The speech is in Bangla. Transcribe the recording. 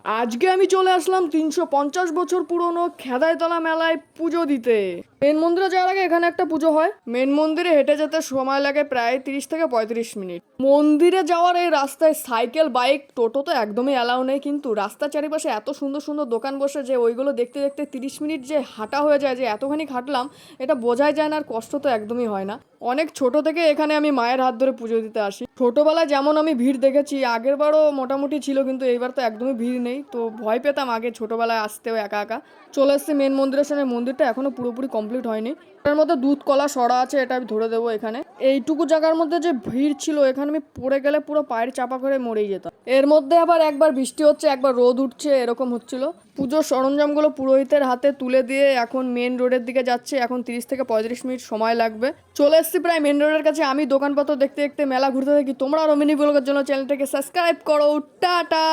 আজকে আমি চলে আসলাম 350 বছর পুরনো খেদাইতলা মেলায় পুজো দিতে। মেন মন্দিরে যাওয়ার আগে এখানে একটা পুজো হয়। মেন মন্দিরে হেঁটে যেতে সময় লাগে প্রায় 30 থেকে 35 মিনিট। মন্দিরে যাওয়ার এই রাস্তায় সাইকেল, বাইক, টোটো তো একদমই অ্যালাউ নেই, কিন্তু রাস্তার চারিপাশে এত সুন্দর সুন্দর দোকান বসে যে ওইগুলো দেখতে দেখতে 30 মিনিট যে হাঁটা হয়ে যায়, যে এতখানি হাঁটলাম এটা বোঝাই যায় না, আর কষ্ট তো একদমই হয় না। অনেক ছোট থেকে এখানে আমি মায়ের হাত ধরে পুজো দিতে আসি। ছোটবেলায় যেমন আমি ভিড় দেখেছি, আগের বারও মোটামুটি ছিল, কিন্তু এইবার তো একদমই ভিড় নেই। তো ভয় পেতাম আগে ছোটবেলায় আসতেও একা একা। চলে এসছি মেন মন্দিরের সামনে। মন্দিরটা এখনো পুরোপুরি কমপ্লিট হয়নি। এর মধ্যে দুধ কলা সরা আছে, এটা আমি ধরে দেবো এখানে। এইটুকু জায়গার মধ্যে যে ভিড় ছিল, এখানে আমি পড়ে গেলে পুরো পায়ের চাপা করে মরেই যেতাম। এর মধ্যে আবার একবার বৃষ্টি হচ্ছে, একবার রোদ উঠছে, এরকম হচ্ছিল। পুজোর সরঞ্জামগুলো পুরোহিতের হাতে তুলে দিয়ে এখন মেন রোডের দিকে যাচ্ছে। এখন 30 থেকে 35 মিনিট সময় লাগবে। চলে এসছি প্রায় মেন রোডের কাছে। আমি দোকানপত্র দেখতে দেখতে মেলা ঘুরতে থাকি। তোমরা আরো মিনি ব্লগের জন্য চ্যানেলটাকে সাবস্ক্রাইব করো। টাটা।